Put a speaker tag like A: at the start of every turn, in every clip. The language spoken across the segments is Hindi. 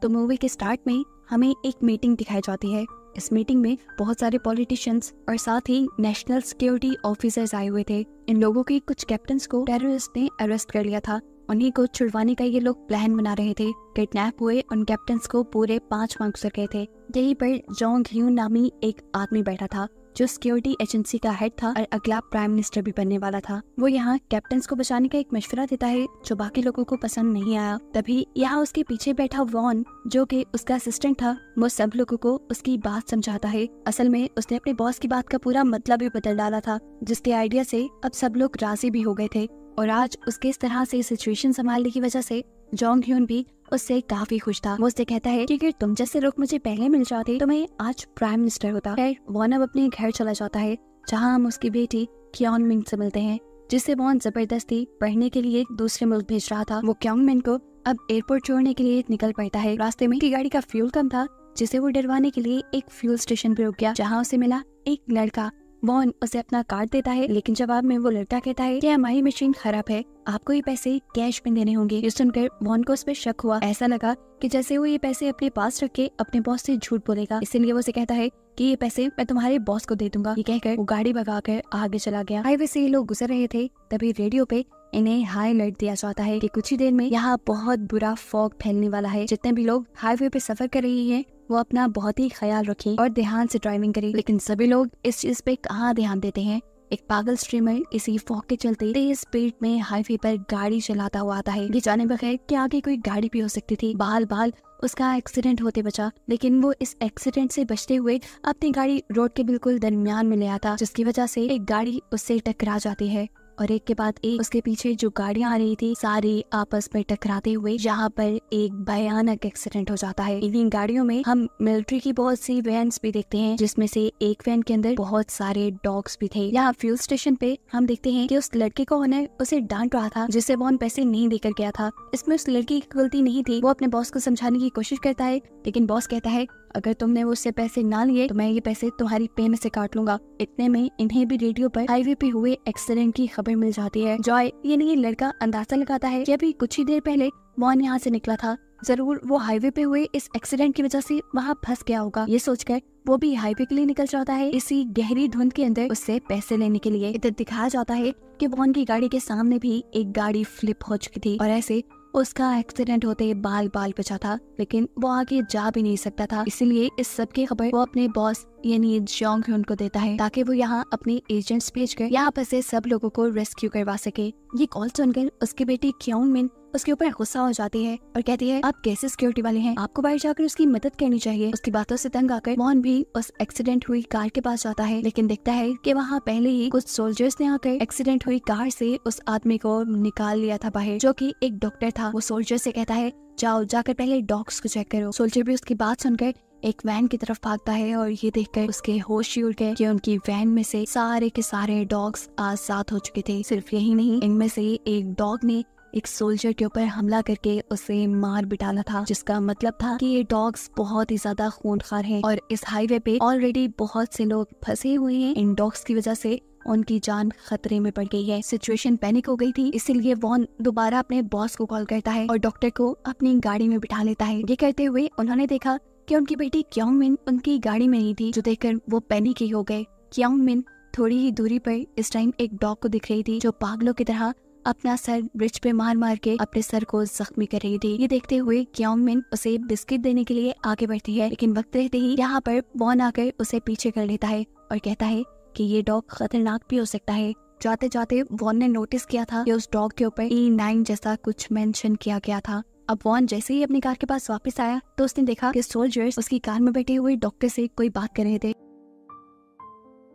A: तो मूवी के स्टार्ट में हमें एक मीटिंग दिखाई जाती है। इस मीटिंग में बहुत सारे पॉलिटिशियंस और साथ ही नेशनल सिक्योरिटी ऑफिसर्स आए हुए थे। इन लोगों के कुछ कैप्टन्स को टेररिस्ट ने अरेस्ट कर लिया था। उन्हीं को छुड़वाने का ये लोग प्लान बना रहे थे। किडनैप हुए उन कैप्टन्स को पूरे 5 मार्क कर गए थे। यहीं पर जोंग ह्यून नामी एक आदमी बैठा था जो सिक्योरिटी एजेंसी का हेड था और अगला प्राइम मिनिस्टर भी बनने वाला था। वो यहाँ कैप्टन्स को बचाने का एक मशवरा देता है जो बाकी लोगों को पसंद नहीं आया। तभी यहाँ उसके पीछे बैठा वॉन जो कि उसका असिस्टेंट था, वो सब लोगों को उसकी बात समझाता है। असल में उसने अपने बॉस की बात का पूरा मतलब ही बदल डाला था, जिसके आइडिया से अब सब लोग राजी भी हो गए थे। और आज उसके इस तरह से सिचुएशन संभालने की वजह से जोंग ह्यून भी उससे काफी खुश था। वो उससे कहता है कि अगर तुम जैसे लोग मुझे पहले मिल जाते तो मैं आज प्राइम मिनिस्टर होता। खैर वॉन अब अपने घर चला जाता है जहाँ हम उसकी बेटी क्योंग मिन से मिलते हैं, जिससे वॉन जबरदस्ती पढ़ने के लिए दूसरे मुल्क भेज रहा था। वो क्योंग मिन को अब एयरपोर्ट छोड़ने के लिए निकल पड़ता है। रास्ते में की गाड़ी का फ्यूल कम था, जिसे वो डरवाने के लिए एक फ्यूल स्टेशन पे रुक गया, जहाँ उसे मिला एक लड़का। वॉन उसे अपना कार्ड देता है, लेकिन जवाब में वो लड़का कहता है कि हमारी मशीन खराब है, आपको ये पैसे कैश में देने होंगे। ये सुनकर वॉन को उस पर शक हुआ। ऐसा लगा कि जैसे वो ये पैसे अपने पास रख के अपने बॉस से झूठ बोलेगा, इसीलिए वो उसे कहता है कि ये पैसे मैं तुम्हारे बॉस को दे दूंगा। ये कहकर वो गाड़ी भगाकर आगे चला गया। हाईवे से ये लोग गुजर रहे थे, तभी रेडियो पे इन्हें हाई अलर्ट दिया जाता है कि कुछ ही देर में यहाँ बहुत बुरा फॉग फैलने वाला है। जितने भी लोग हाईवे पे सफर कर रहे हैं वो अपना बहुत ही ख्याल रखें और ध्यान से ड्राइविंग करें। लेकिन सभी लोग इस चीज पे कहाँ ध्यान देते हैं। एक पागल स्ट्रीमर इसी फॉग के चलते तेज स्पीड में हाईवे पर गाड़ी चलाता हुआ आता है। ये जाने बगैर कि आगे कोई गाड़ी भी हो सकती थी। बाल उसका एक्सीडेंट होते बचा, लेकिन वो इस एक्सीडेंट से बचते हुए अपनी गाड़ी रोड के बिल्कुल दरमियान में ले आता, जिसकी वजह से एक गाड़ी उससे टकरा जाती है और एक के बाद एक उसके पीछे जो गाड़ियां आ रही थी सारी आपस में टकराते हुए यहाँ पर एक भयानक एक्सीडेंट हो जाता है। इन्हीं गाड़ियों में हम मिलिट्री की बहुत सी वैन्स भी देखते हैं, जिसमें से एक वैन के अंदर बहुत सारे डॉग्स भी थे। यहाँ फ्यूल स्टेशन पे हम देखते हैं कि उस लड़के को ओनर उसे डांट रहा था जिसे वॉन पैसे नहीं देकर गया था। इसमें उस लड़की की गलती नहीं थी। वो अपने बॉस को समझाने की कोशिश करता है, लेकिन बॉस कहता है अगर तुमने उससे पैसे ना लिए तो मैं ये पैसे तुम्हारी पे में से काट लूंगा। इतने में इन्हें भी रेडियो पर हाईवे पे हुए एक्सीडेंट की खबर मिल जाती है। जॉय ये लड़का अंदाजा लगाता है कि अभी कुछ ही देर पहले वॉन यहाँ से निकला था, जरूर वो हाईवे पे हुए इस एक्सीडेंट की वजह से वहाँ फंस गया होगा। ये सोचकर वो भी हाईवे के लिए निकल जाता है इसी गहरी धुंध के अंदर उससे पैसे लेने के लिए। इधर दिखाया जाता है कि वॉन की गाड़ी के सामने भी एक गाड़ी फ्लिप हो चुकी थी और ऐसे उसका एक्सीडेंट होते बाल बचा था, लेकिन वो आगे जा भी नहीं सकता था। इसीलिए इस सब की खबर वो अपने बॉस यानी जोंग ह्यून को देता है ताकि वो यहाँ अपने एजेंट्स भेजकर यहाँ पर से सब लोगों को रेस्क्यू करवा सके। ये कॉल सुनकर उसकी बेटी क्योंग मिन उसके ऊपर गुस्सा हो जाती है और कहती है आप कैसे सिक्योरिटी वाले हैं, आपको बाहर जाकर उसकी मदद करनी चाहिए। उसकी बातों से तंग आकर वॉन भी उस एक्सीडेंट हुई कार के पास जाता है, लेकिन देखता है कि वहाँ पहले ही कुछ सोल्जर्स ने आकर एक्सीडेंट हुई कार से उस आदमी को निकाल लिया था बाहर, जो कि एक डॉक्टर था। वो सोल्जर से कहता है जाओ जाकर पहले डॉग्स को चेक करो। सोल्जर भी उसकी बात सुनकर एक वैन की तरफ भागता है और ये देखकर उसके होश ही उड़ गए कि उनकी वैन में से सारे के सारे डॉग्स आजाद हो चुके थे। सिर्फ यही नहीं, इनमें से एक डॉग ने एक सोल्जर के ऊपर हमला करके उसे मार भी डाला था, जिसका मतलब था कि ये डॉग्स बहुत ही ज्यादा खूंखार हैं और इस हाईवे पे ऑलरेडी बहुत से लोग फंसे हुए हैं। इन डॉग्स की वजह से उनकी जान खतरे में पड़ गई है। सिचुएशन पैनिक हो गई थी, इसीलिए वॉन दोबारा अपने बॉस को कॉल करता है और डॉक्टर को अपनी गाड़ी में बिठा लेता है। ये करते हुए उन्होंने देखा कि उनकी बेटी क्योंग मिन उनकी गाड़ी में नहीं थी, जो देखकर वो पैनिक ही हो गए। क्योंग मिन थोड़ी ही दूरी पर इस टाइम एक डॉग को दिख रही थी जो पागलों की तरह अपना सर ब्रिज पे मार के अपने सर को जख्मी कर रही थी। ये देखते हुए क्योंग मिन उसे बिस्किट देने के लिए आगे बढ़ती है, लेकिन वक्त रहते ही यहाँ पर वॉन आकर उसे पीछे कर लेता है और कहता है कि ये डॉग खतरनाक भी हो सकता है। जाते जाते वॉन ने नोटिस किया था कि उस डॉग के ऊपर E9 जैसा कुछ मेंशन किया गया था। अब वॉन जैसे ही अपनी कार के पास वापस आया तो उसने देखा कि सोल्जर्स उसकी कार में बैठे हुए डॉक्टर से कोई बात कर रहे थे।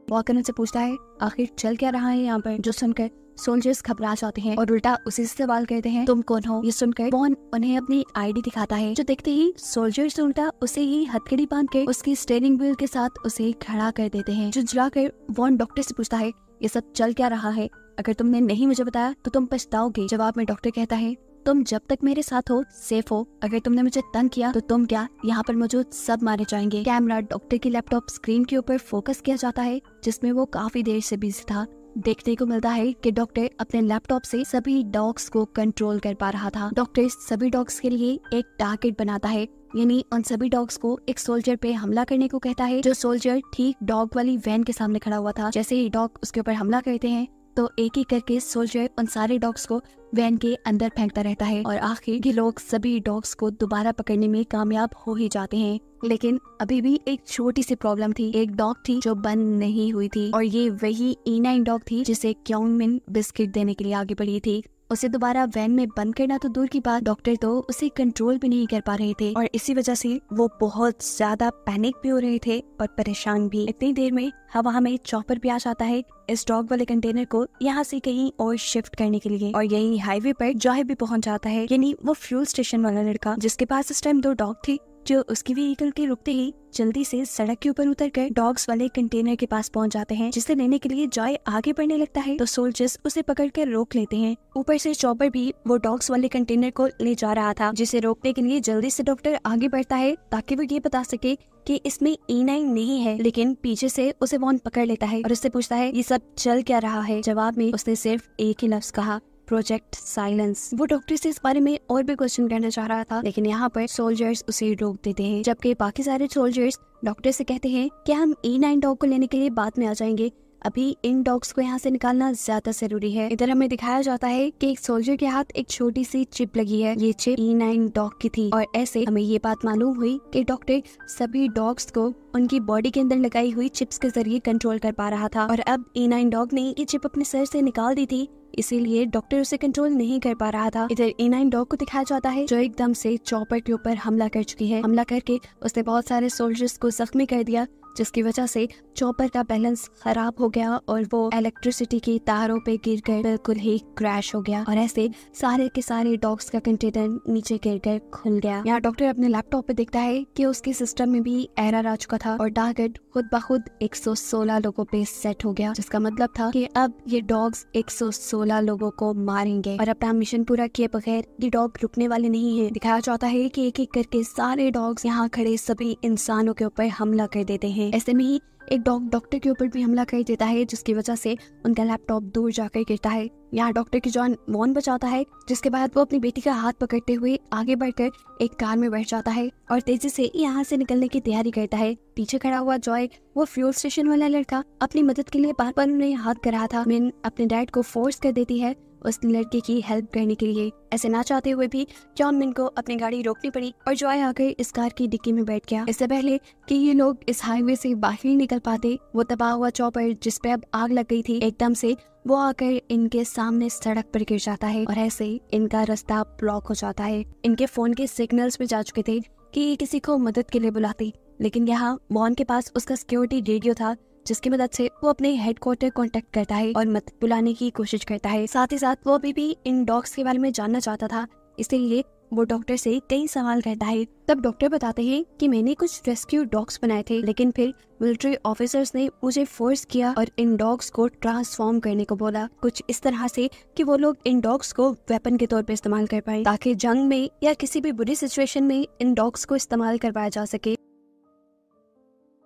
A: वॉकर उनसे पूछता है आखिर चल क्या रहा है यहाँ पर, जो सुनकर सोल्जर्स घबरा जाते हैं और उल्टा उसी से सवाल करते हैं तुम कौन हो। ये सुनकर वॉन उन्हें अपनी आईडी दिखाता है, जो देखते ही सोल्जर्स उल्टा उसे ही हथकड़ी बांध कर उसकी स्टीयरिंग व्हील के साथ उसे खड़ा कर देते हैं। झुंझलाकर वॉन डॉक्टर से पूछता है ये सब चल क्या रहा है, अगर तुमने नहीं मुझे बताया तो तुम पछताओगे। जवाब में डॉक्टर कहता है तुम जब तक मेरे साथ हो सेफ हो, अगर तुमने मुझे तंग किया तो तुम क्या यहाँ पर मौजूद सब मारे जाएंगे। कैमरा डॉक्टर की लैपटॉप स्क्रीन के ऊपर फोकस किया जाता है, जिसमें वो काफी देर से बिजी था। देखने को मिलता है कि डॉक्टर अपने लैपटॉप से सभी डॉग्स को कंट्रोल कर पा रहा था। डॉक्टर सभी डॉग्स के लिए एक टारगेट बनाता है, यानी उन सभी डॉग्स को एक सोल्जर पे हमला करने को कहता है, जो सोल्जर ठीक डॉग वाली वैन के सामने खड़ा हुआ था। जैसे ही डॉग उसके ऊपर हमला करते हैं तो एक एक करके सोल्जर उन सारे डॉग्स को वैन के अंदर फेंकता रहता है और आखिर ये लोग सभी डॉग्स को दोबारा पकड़ने में कामयाब हो ही जाते हैं। लेकिन अभी भी एक छोटी सी प्रॉब्लम थी, एक डॉग थी जो बंद नहीं हुई थी और ये वही E9 डॉग थी जिसे क्योंग मिन बिस्किट देने के लिए आगे बढ़ी थी। उसे दोबारा वैन में बंद करना तो दूर की बात, डॉक्टर तो उसे कंट्रोल भी नहीं कर पा रहे थे और इसी वजह से वो बहुत ज्यादा पैनिक भी हो रहे थे और परेशान भी। इतनी देर में हवा में चॉपर भी आ जाता है इस डॉग वाले कंटेनर को यहाँ से कहीं और शिफ्ट करने के लिए, और यही हाईवे पर जॉय भी पहुंच जाता है, यानी वो फ्यूल स्टेशन वाला लड़का जिसके पास इस टाइम 2 डॉग थी, जो उसकी व्हीकल के रुकते ही जल्दी से सड़क के ऊपर उतरकर डॉग्स वाले कंटेनर के पास पहुंच जाते हैं, जिसे लेने के लिए जॉय आगे बढ़ने लगता है तो सोल्जर्स उसे पकड़कर रोक लेते हैं। ऊपर से चॉपर भी वो डॉग्स वाले कंटेनर को ले जा रहा था, जिसे रोकने के लिए जल्दी से डॉक्टर आगे बढ़ता है ताकि वो ये बता सके कि इसमें E9 नहीं है। लेकिन पीछे से उसे वॉन पकड़ लेता है और उससे पूछता है ये सब चल क्या रहा है। जवाब में उसने सिर्फ एक ही लफ्ज कहा, प्रोजेक्ट साइलेंस। वो डॉक्टर से इस बारे में और भी क्वेश्चन करना चाह रहा था, लेकिन यहाँ पर सोल्जर्स उसे रोक देते हैं, जबकि बाकी सारे सोल्जर्स डॉक्टर से कहते हैं कि हम E9 डॉग को लेने के लिए बाद में आ जाएंगे, अभी इन डॉग्स को यहाँ से निकालना ज्यादा जरूरी है। इधर हमें दिखाया जाता है कि एक सोल्जर के हाथ एक छोटी सी चिप लगी है, ये चिप E9 डॉग की थी और ऐसे हमें ये बात मालूम हुई कि डॉक्टर सभी डॉग्स को उनकी बॉडी के अंदर लगाई हुई चिप्स के जरिए कंट्रोल कर पा रहा था और अब E9 डॉग ने ये चिप अपने सर से निकाल दी थी, इसीलिए डॉक्टर उसे कंट्रोल नहीं कर पा रहा था। इधर E9 डॉग को दिखाया जाता है जो एकदम से चॉपर के ऊपर हमला कर चुकी है। हमला करके उसने बहुत सारे सोल्जर्स को जख्मी कर दिया, जिसकी वजह से चॉपर का बैलेंस खराब हो गया और वो इलेक्ट्रिसिटी की तारों पे गिरकर बिल्कुल ही क्रैश हो गया और ऐसे सारे के सारे डॉग्स का कंटेनर नीचे गिरकर खुल गया। यहाँ डॉक्टर अपने लैपटॉप पे देखता है कि उसके सिस्टम में भी एरर आ चुका था और टारगेट खुद ब खुद 116 लोगों पे सेट हो गया, जिसका मतलब था कि अब ये डॉग्स 116 लोगों को मारेंगे और अपना मिशन पूरा किए बगैर ये डॉग रुकने वाले नहीं है। दिखाया जाता है कि एक एक करके सारे डॉग्स यहाँ खड़े सभी इंसानों के ऊपर हमला कर देते हैं। ऐसे में ही एक डॉग डॉक्टर के ऊपर भी हमला कर देता है, जिसकी वजह से उनका लैपटॉप दूर जाकर गिरता है। यहाँ डॉक्टर की जान वॉन बचाता है, जिसके बाद वो अपनी बेटी का हाथ पकड़ते हुए आगे बढ़कर एक कार में बैठ जाता है और तेजी से यहाँ से निकलने की तैयारी करता है। पीछे खड़ा हुआ जॉय, वो फ्यूल स्टेशन वाला लड़का, अपनी मदद के लिए बार बार उन्हें हाथ कर रहा था। मिन अपने डैड को फोर्स कर देती है उस लड़के की हेल्प करने के लिए। ऐसे ना चाहते हुए भी जॉन मिन को अपनी गाड़ी रोकनी पड़ी और जॉय आकर इस कार की डिक्की में बैठ गया। इससे पहले कि ये लोग इस हाईवे से बाहर निकल पाते, वो तबाह हुआ चॉपर जिसपे अब आग लग गई थी, एकदम से वो आकर इनके सामने सड़क पर गिर जाता है और ऐसे इनका रास्ता ब्लॉक हो जाता है। इनके फोन के सिग्नल्स पे जा चुके थे कि ये किसी को मदद के लिए बुलाते, लेकिन यहाँ वॉन के पास उसका सिक्योरिटी रेडियो था, जिसकी मदद से वो अपने हेडक्वार्टर कांटेक्ट करता है और मदद बुलाने की कोशिश करता है। साथ ही साथ वो अभी भी इन डॉग्स के बारे में जानना चाहता था, इसलिए वो डॉक्टर से कई सवाल करता है। तब डॉक्टर बताते हैं कि मैंने कुछ रेस्क्यू डॉग्स बनाए थे, लेकिन फिर मिलिट्री ऑफिसर्स ने मुझे फोर्स किया और इन डॉग्स को ट्रांसफॉर्म करने को बोला, कुछ इस तरह से कि वो लोग इन डॉग्स को वेपन के तौर पे इस्तेमाल कर पाए, ताकि जंग में या किसी भी बुरी सिचुएशन में इन डॉग्स को इस्तेमाल करवाया जा सके।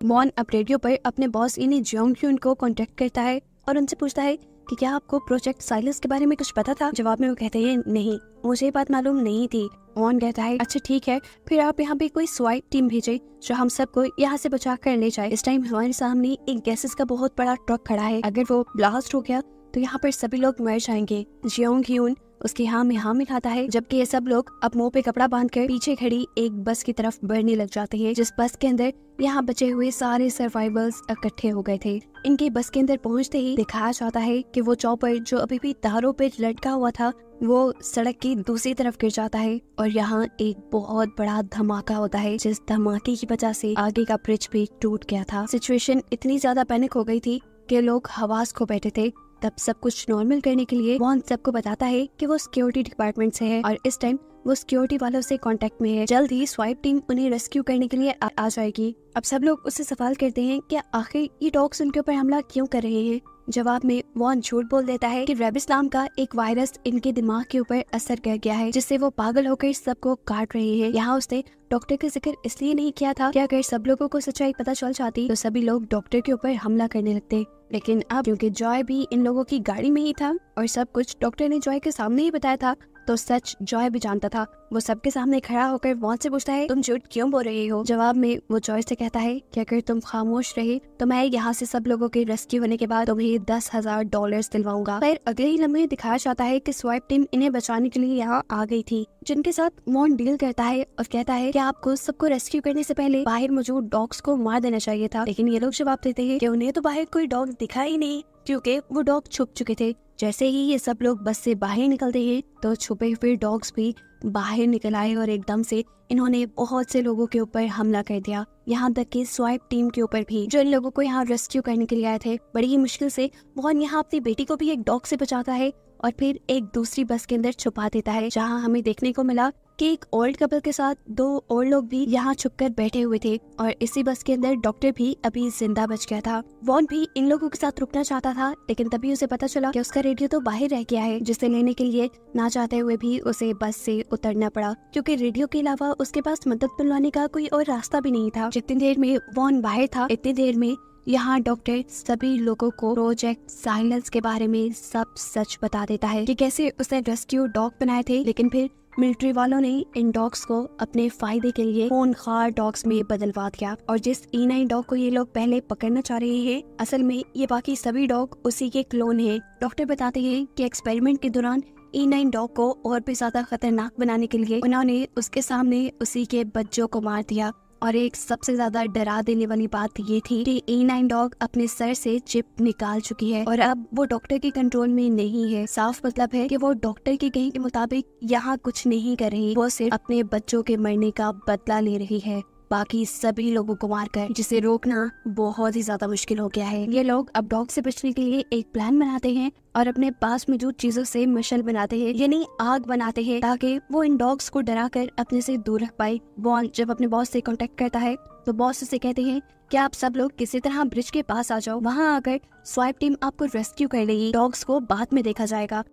A: वॉन अब रेडियो पर अपने बॉस इनी जोंग ह्यून को कांटेक्ट करता है और उनसे पूछता है कि क्या आपको प्रोजेक्ट साइलेंस के बारे में कुछ पता था। जवाब में वो कहते हैं नहीं, मुझे ये बात मालूम नहीं थी। वॉन कहता है अच्छा ठीक है, फिर आप यहाँ पे कोई स्वाइट टीम भेजे जो हम सबको यहाँ से बचा कर ले जाए। इस टाइम हमारे सामने एक गैसेस का बहुत बड़ा ट्रक खड़ा है, अगर वो ब्लास्ट हो गया तो यहाँ पर सभी लोग मर जाएंगे। जियोंग ह्यून उसकी हाँ में खाता है, जबकि ये सब लोग अब मुंह पे कपड़ा बांधकर पीछे खड़ी एक बस की तरफ बढ़ने लग जाते हैं, जिस बस के अंदर यहाँ बचे हुए सारे सर्वाइवर्स इकट्ठे हो गए थे। इनके बस के अंदर पहुँचते ही दिखाया जाता है कि वो चॉपर जो अभी भी तारों पे लटका हुआ था, वो सड़क की दूसरी तरफ गिर जाता है और यहाँ एक बहुत बड़ा धमाका होता है, जिस धमाके की वजह से आगे का ब्रिज भी टूट गया था। सिचुएशन इतनी ज्यादा पैनिक हो गई थी कि लोग हवास खो बैठे थे। तब सब कुछ नॉर्मल करने के लिए वॉन सबको बताता है कि वो सिक्योरिटी डिपार्टमेंट से है और इस टाइम वो सिक्योरिटी वालों से कांटेक्ट में है। जल्द ही स्वाइप टीम उन्हें रेस्क्यू करने के लिए आ जाएगी। अब सब लोग उससे सवाल करते हैं कि आखिर ये डॉग्स उनके ऊपर हमला क्यों कर रहे हैं। जवाब में वॉन झूठ बोल देता है कि रेबिस नाम का एक वायरस इनके दिमाग के ऊपर असर कर गया है, जिससे वो पागल होकर सबको काट रही है। यहाँ उसने डॉक्टर का जिक्र इसलिए नहीं किया था कि अगर सब लोगों को सच्चाई पता चल जाती तो सभी लोग डॉक्टर के ऊपर हमला करने लगते, लेकिन अब क्योंकि जॉय भी इन लोगों की गाड़ी में ही था और सब कुछ डॉक्टर ने जॉय के सामने ही बताया था, तो सच जॉय भी जानता था। वो सबके सामने खड़ा होकर वॉन से पूछता है, तुम झूठ क्यों बोल रही हो? जवाब में वो जॉय से कहता है कि अगर तुम खामोश रहे तो मैं यहाँ से सब लोगों के रेस्क्यू होने के बाद तुम्हें $10,000 दिलवाऊंगा। फिर अगले ही लम्हे दिखाया जाता है कि स्वाइप टीम इन्हें बचाने के लिए यहाँ आ गई थी, जिनके साथ वॉन डील करता है और कहता है कि आपको सबको रेस्क्यू करने से पहले बाहर मौजूद डॉग्स को मार देना चाहिए था। लेकिन ये लोग जवाब देते हैं कि उन्हें तो बाहर कोई डॉग दिखा ही नहीं, क्योंकि वो डॉग छुप चुके थे। जैसे ही ये सब लोग बस से बाहर निकलते हैं तो छुपे हुए डॉग्स भी बाहर निकल आए और एकदम से इन्होंने बहुत से लोगों के ऊपर हमला कर दिया, यहाँ तक कि स्वाइप टीम के ऊपर भी, जो इन लोगों को यहाँ रेस्क्यू करने के लिए आए थे। बड़ी ही मुश्किल से वॉन यहाँ अपनी बेटी को भी एक डॉग से बचाता है और फिर एक दूसरी बस के अंदर छुपा देता है, जहाँ हमें देखने को मिला कि एक ओल्ड कपल के साथ 2 और लोग भी यहाँ छुपकर बैठे हुए थे और इसी बस के अंदर डॉक्टर भी अभी जिंदा बच गया था। वॉन भी इन लोगों के साथ रुकना चाहता था, लेकिन तभी उसे पता चला कि उसका रेडियो तो बाहर रह गया है, जिसे लेने के लिए ना चाहते हुए भी उसे बस से उतरना पड़ा, क्योंकि रेडियो के अलावा उसके पास मदद मिलवाने का कोई और रास्ता भी नहीं था। जितनी देर में वॉन बाहर था, इतनी देर में यहाँ डॉक्टर सभी लोगों को प्रोजेक्ट साइलेंस के बारे में सब सच बता देता है कि कैसे उसने रेस्क्यू डॉग बनाए थे, लेकिन फिर मिलिट्री वालों ने इन डॉग्स को अपने फायदे के लिए खूंखार डॉग्स में बदलवा दिया और जिस E9 डॉग को ये लोग पहले पकड़ना चाह रहे हैं, असल में ये बाकी सभी डॉग उसी के क्लोन हैं। डॉक्टर बताते हैं कि एक्सपेरिमेंट के दौरान E9 डॉग को और भी ज्यादा खतरनाक बनाने के लिए उन्होंने उसके सामने उसी के बच्चों को मार दिया। और एक सबसे ज्यादा डरा देने वाली बात ये थी कि E9 डॉग अपने सर से चिप निकाल चुकी है और अब वो डॉक्टर के कंट्रोल में नहीं है। साफ मतलब है कि वो डॉक्टर के कहे के मुताबिक यहाँ कुछ नहीं कर रही, वो सिर्फ अपने बच्चों के मरने का बदला ले रही है, बाकी सभी लोगों को मारकर, जिसे रोकना बहुत ही ज्यादा मुश्किल हो गया है। ये लोग अब डॉग से बचने के लिए एक प्लान बनाते हैं और अपने पास मौजूद चीजों से मशाल बनाते हैं, यानी आग बनाते हैं, ताकि वो इन डॉग्स को डराकर अपने से दूर रख पाए। वॉन जब अपने बॉस से कांटेक्ट करता है तो बॉस उसे कहते हैं कि आप सब लोग किसी तरह ब्रिज के पास आ जाओ, वहाँ आकर स्वाइप टीम आपको रेस्क्यू कर लेगी, डॉग्स को बाद में देखा जाएगा।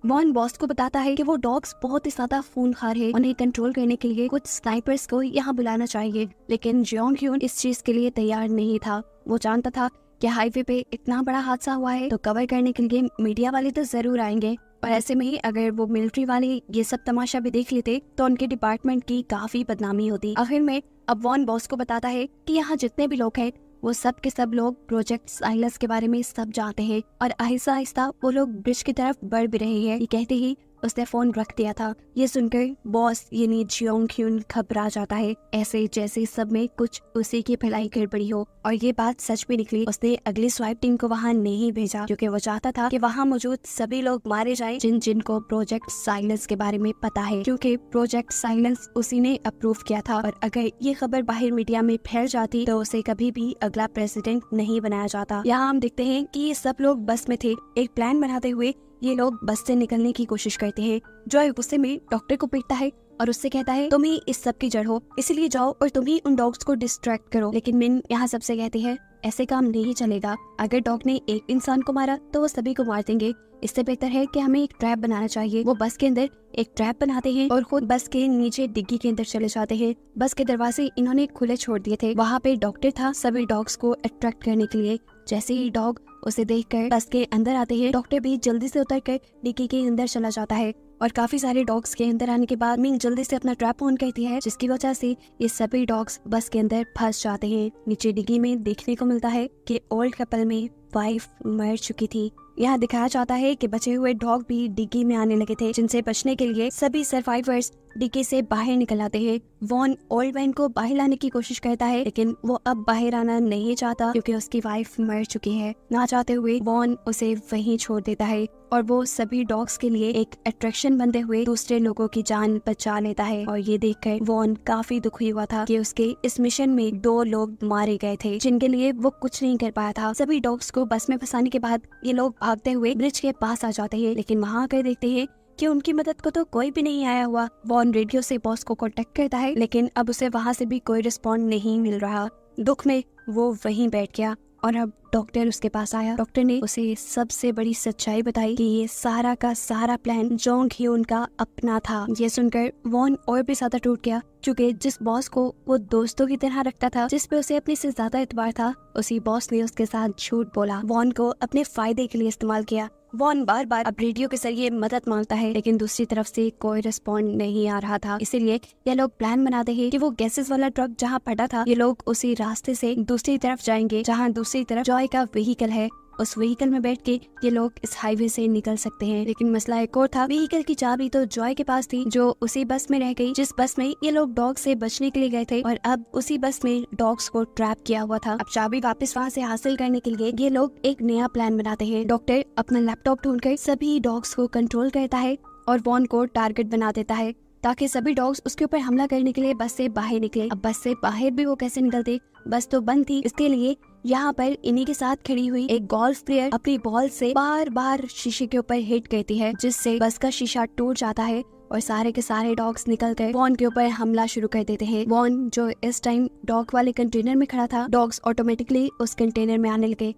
A: वॉन बॉस को बताता है कि वो डॉग्स बहुत ही ज्यादा खूनखार है, उन्हें कंट्रोल करने के लिए कुछ स्नाइपर्स को यहाँ बुलाना चाहिए, लेकिन जियोंग ह्यून इस चीज के लिए तैयार नहीं था। वो जानता था कि हाईवे पे इतना बड़ा हादसा हुआ है तो कवर करने के लिए मीडिया वाले तो जरूर आएंगे, और ऐसे में ही अगर वो मिलिट्री वाले ये सब तमाशा भी देख लेते तो उनके डिपार्टमेंट की काफी बदनामी होती। आखिर में अब वॉन बॉस को बताता है कि यहाँ जितने भी लोग हैं वो सब के सब लोग प्रोजेक्ट साइलस के बारे में सब जानते हैं, और आहिस्ता आहिस्ता वो लोग ब्रिज की तरफ बढ़ भी रहे हैं। ये कहते ही उसने फोन रख दिया था। ये सुनकर बॉस यानी जियोंग ह्यून घबरा जाता है, ऐसे जैसे सब में कुछ उसी की भलाई गड़बड़ी हो, और ये बात सच भी निकली। उसने अगली स्वाइप टीम को वहाँ नहीं भेजा क्योंकि वो चाहता था कि वहाँ मौजूद सभी लोग मारे जाएं जिन जिन को प्रोजेक्ट साइलेंस के बारे में पता है, क्योंकि प्रोजेक्ट साइलेंस उसी ने अप्रूव किया था, और अगर ये खबर बाहर मीडिया में फैल जाती तो उसे कभी भी अगला प्रेसिडेंट नहीं बनाया जाता। यहाँ हम देखते हैं कि ये सब लोग बस में थे। एक प्लान बनाते हुए ये लोग बस से निकलने की कोशिश करते हैं। जॉय गुस्से में डॉक्टर को पीटता है और उससे कहता है तुम ही इस सब की जड़ हो, इसलिए जाओ और तुम ही उन डॉग्स को डिस्ट्रैक्ट करो। लेकिन मिन यहाँ सबसे कहती है ऐसे काम नहीं चलेगा, अगर डॉग ने एक इंसान को मारा तो वो सभी को मार देंगे, इससे बेहतर है कि हमें एक ट्रैप बनाना चाहिए। वो बस के अंदर एक ट्रैप बनाते हैं और खुद बस के नीचे डिग्गी के अंदर चले जाते हैं। बस के दरवाजे इन्होंने खुले छोड़ दिए थे। वहाँ पे डॉक्टर था सभी डॉग्स को अट्रैक्ट करने के लिए। जैसे ही डॉग उसे देखकर बस के अंदर आते हैं, डॉक्टर भी जल्दी से उतरकर डिग्गी के अंदर चला जाता है, और काफी सारे डॉग्स के अंदर आने के बाद मिंग जल्दी से अपना ट्रैप ऑन करती है, जिसकी वजह से ये सभी डॉग्स बस के अंदर फंस जाते हैं। नीचे डिग्गी में देखने को मिलता है कि ओल्ड कपल में वाइफ मर चुकी थी। यहाँ दिखाया जाता है कि बचे हुए डॉग भी डिग्गी में आने लगे थे, जिनसे बचने के लिए सभी सर्वाइवर्स डिग्गी से बाहर निकल आते हैं। वॉन ओल्ड मैन को बाहर लाने की कोशिश करता है, लेकिन वो अब बाहर आना नहीं चाहता क्योंकि उसकी वाइफ मर चुकी है। ना चाहते हुए वॉन उसे वहीं छोड़ देता है, और वो सभी डॉग्स के लिए एक अट्रैक्शन बनते हुए दूसरे लोगों की जान बचा लेता है। और ये देखकर वॉन काफी दुखी हुआ था कि उसके इस मिशन में 2 लोग मारे गए थे जिनके लिए वो कुछ नहीं कर पाया था। सभी डॉग्स को बस में फंसाने के बाद ये लोग भागते हुए ब्रिज के पास आ जाते हैं, लेकिन वहाँ आकर देखते हैं कि उनकी मदद को तो कोई भी नहीं आया हुआ। वॉन रेडियो से बॉस को कांटेक्ट करता है, लेकिन अब उसे वहाँ से भी कोई रिस्पॉन्ड नहीं मिल रहा। दुख में वो वहीं बैठ गया और अब डॉक्टर उसके पास आया। डॉक्टर ने उसे सबसे बड़ी सच्चाई बताई कि ये सारा का सारा प्लान जोंग ह्यून का अपना था। ये सुनकर वॉन और भी ज्यादा टूट गया, क्योंकि जिस बॉस को वो दोस्तों की तरह रखता था, जिस पे उसे अपने से ज्यादा एतबार था, उसी बॉस ने उसके साथ झूठ बोला, वॉन को अपने फायदे के लिए इस्तेमाल किया। वॉन बार बार अब रेडियो के जरिए मदद मांगता है, लेकिन दूसरी तरफ से कोई रिस्पॉन्ड नहीं आ रहा था। इसीलिए ये लोग प्लान बनाते हैं कि वो गैसेस वाला ट्रक जहाँ फटा था, ये लोग उसी रास्ते से दूसरी तरफ जाएंगे जहाँ दूसरी तरफ जॉय का व्हीकल है। उस व्हीकल में बैठ के ये लोग इस हाईवे से निकल सकते हैं। लेकिन मसला एक और था, व्हीकल की चाबी तो जॉय के पास थी, जो उसी बस में रह गई जिस बस में ये लोग डॉग से बचने के लिए गए थे, और अब उसी बस में डॉग्स को ट्रैप किया हुआ था। अब चाबी वापस वहाँ से हासिल करने के लिए ये लोग एक नया प्लान बनाते हैं। डॉक्टर अपना लैपटॉप ढूंढकर सभी डॉग्स को कंट्रोल करता है और वॉन को टारगेट बना देता है, ताकि सभी डॉग्स उसके ऊपर हमला करने के लिए बस से बाहर निकले। अब बस से बाहर भी वो कैसे निकलते, बस तो बंद थी। इसके लिए यहाँ पर इन्हीं के साथ खड़ी हुई एक गोल्फ प्लेयर अपनी बॉल से बार बार शीशे के ऊपर हिट करती है, जिससे बस का शीशा टूट जाता है और सारे के सारे डॉग्स निकल कर वॉन के ऊपर हमला शुरू कर देते हैं। वॉन जो इस टाइम डॉग वाले कंटेनर में खड़ा था, डॉग्स ऑटोमेटिकली उस कंटेनर में आने लगे।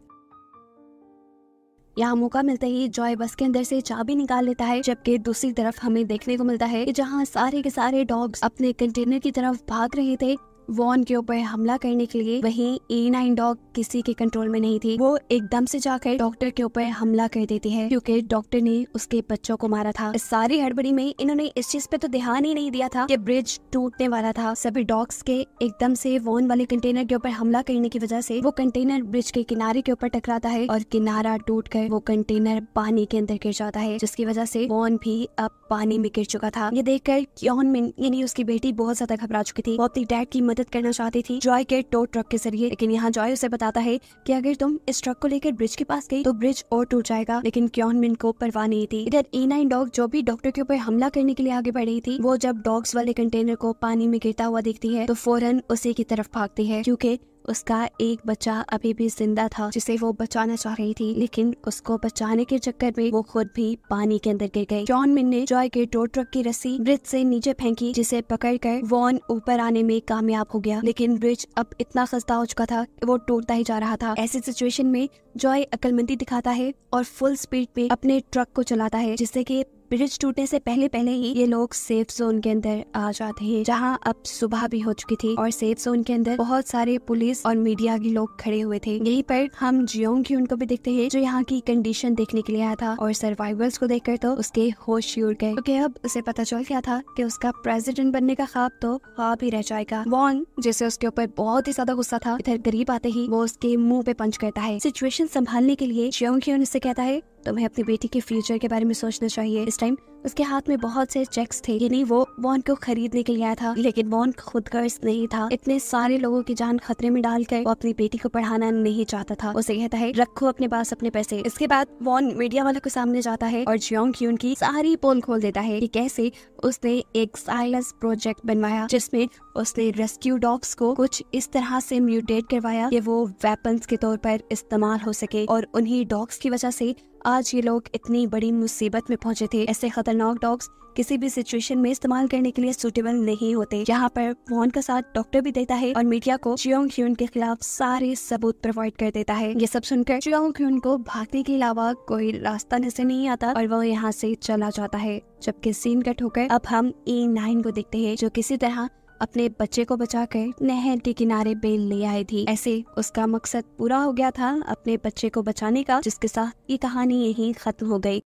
A: यहाँ मौका मिलता ही जॉय बस के अंदर से चाबी निकाल लेता है, जबकि दूसरी तरफ हमें देखने को मिलता है कि जहाँ सारे के सारे डॉग्स अपने कंटेनर की तरफ भाग रहे थे वॉन के ऊपर हमला करने के लिए, वहीं E9 डॉग किसी के कंट्रोल में नहीं थी। वो एकदम से जाकर डॉक्टर के ऊपर हमला कर देती है, क्योंकि डॉक्टर ने उसके बच्चों को मारा था। इस सारी हड़बड़ी में इन्होंने इस चीज पे तो ध्यान ही नहीं दिया था कि ब्रिज टूटने वाला था। सभी डॉग्स के एकदम से वॉन वाले कंटेनर के ऊपर हमला करने की वजह से वो कंटेनर ब्रिज के किनारे के ऊपर टकराता है और किनारा टूटकर वो कंटेनर पानी के अंदर गिर जाता है, जिसकी वजह से वॉन भी अब पानी में गिर चुका था। ये देखकर क्योन मिन यानी उसकी बेटी बहुत ज्यादा घबरा चुकी थी। वो अपनी डैड की मदद करना चाहती थी जॉय के टो ट्रक के जरिए, लेकिन यहाँ जॉय उसे बताता है कि अगर तुम इस ट्रक को लेकर ब्रिज के पास गई तो ब्रिज और टूट जाएगा। लेकिन क्योन मिन को परवाह नहीं थी। इधर E9 डॉग जो भी डॉक्टर के ऊपर हमला करने के लिए आगे बढ़ रही थी, वो जब डॉग्स वाले कंटेनर को पानी में गिरता हुआ देखती है तो फौरन उसी की तरफ भागती है, क्योंकि उसका एक बच्चा अभी भी जिंदा था जिसे वो बचाना चाह रही थी। लेकिन उसको बचाने के चक्कर में वो खुद भी पानी के अंदर गिर गई। क्योन मिन ने जॉय के टो ट्रक की रस्सी ब्रिज से नीचे फेंकी, जिसे पकड़कर वॉन ऊपर आने में कामयाब हो गया। लेकिन ब्रिज अब इतना खस्ता हो चुका था कि वो टूटता ही जा रहा था। ऐसी सिचुएशन में जॉय अक्लमंदी दिखाता है और फुल स्पीड पे अपने ट्रक को चलाता है, जिससे कि ब्रिज टूटने से पहले ही ये लोग सेफ जोन के अंदर आ जाते हैं, जहां अब सुबह भी हो चुकी थी और सेफ जोन के अंदर बहुत सारे पुलिस और मीडिया के लोग खड़े हुए थे। यहीं पर हम जियोंग ह्यून को भी देखते हैं, जो यहाँ की कंडीशन देखने के लिए आया था और सर्वाइवर्स को देखकर तो उसके होश उड़ गए, क्योंकि अब उसे पता चल गया था कि उसका प्रेसिडेंट बनने का ख्वाब तो ख्वाब ही रह जाएगा। वॉन जिसे उसके ऊपर बहुत ही ज्यादा गुस्सा था, इधर करीब आते ही वो उसके मुंह पे पंच करता है। सिचुएशन संभालने के लिए जियोंग ह्यून उससे कहता है तुम्हें अपनी बेटी के फ्यूचर के बारे में सोचना चाहिए। इस टाइम उसके हाथ में बहुत से चेक्स थे, यानी वो वॉन को खरीदने के लिए आया था, लेकिन वॉन खुद गर्ज नहीं था। इतने सारे लोगों की जान खतरे में डालकर वो अपनी बेटी को पढ़ाना नहीं चाहता था। उसे कहता है रखो अपने पास अपने पैसे। इसके बाद वॉन मीडिया वालों के सामने जाता है और जियोंग ह्यून की सारी पोल खोल देता है कि कैसे उसने एक साइलेंस प्रोजेक्ट बनवाया, जिसमें उसने रेस्क्यू डॉग्स को कुछ इस तरह से म्यूटेट करवाया कि वो वेपन्स के तौर पर इस्तेमाल हो सके, और उन्हीं डॉग्स की वजह से आज ये लोग इतनी बड़ी मुसीबत में पहुंचे थे। ऐसे खतरनाक डॉग्स किसी भी सिचुएशन में इस्तेमाल करने के लिए सूटेबल नहीं होते। यहाँ पर वॉन का साथ डॉक्टर भी देता है और मीडिया को जियोंग ह्यून के खिलाफ सारे सबूत प्रोवाइड कर देता है। ये सब सुनकर जियोंग ह्यून को भागने के अलावा कोई रास्ता नजर नहीं आता और वो यहाँ से चला जाता है। जबकि सीन कट होकर अब हम E9 को देखते हैं, जो किसी तरह अपने बच्चे को बचाकर नहर के किनारे बेल ले आई थी। ऐसे उसका मकसद पूरा हो गया था अपने बच्चे को बचाने का, जिसके साथ ये कहानी यहीं खत्म हो गई।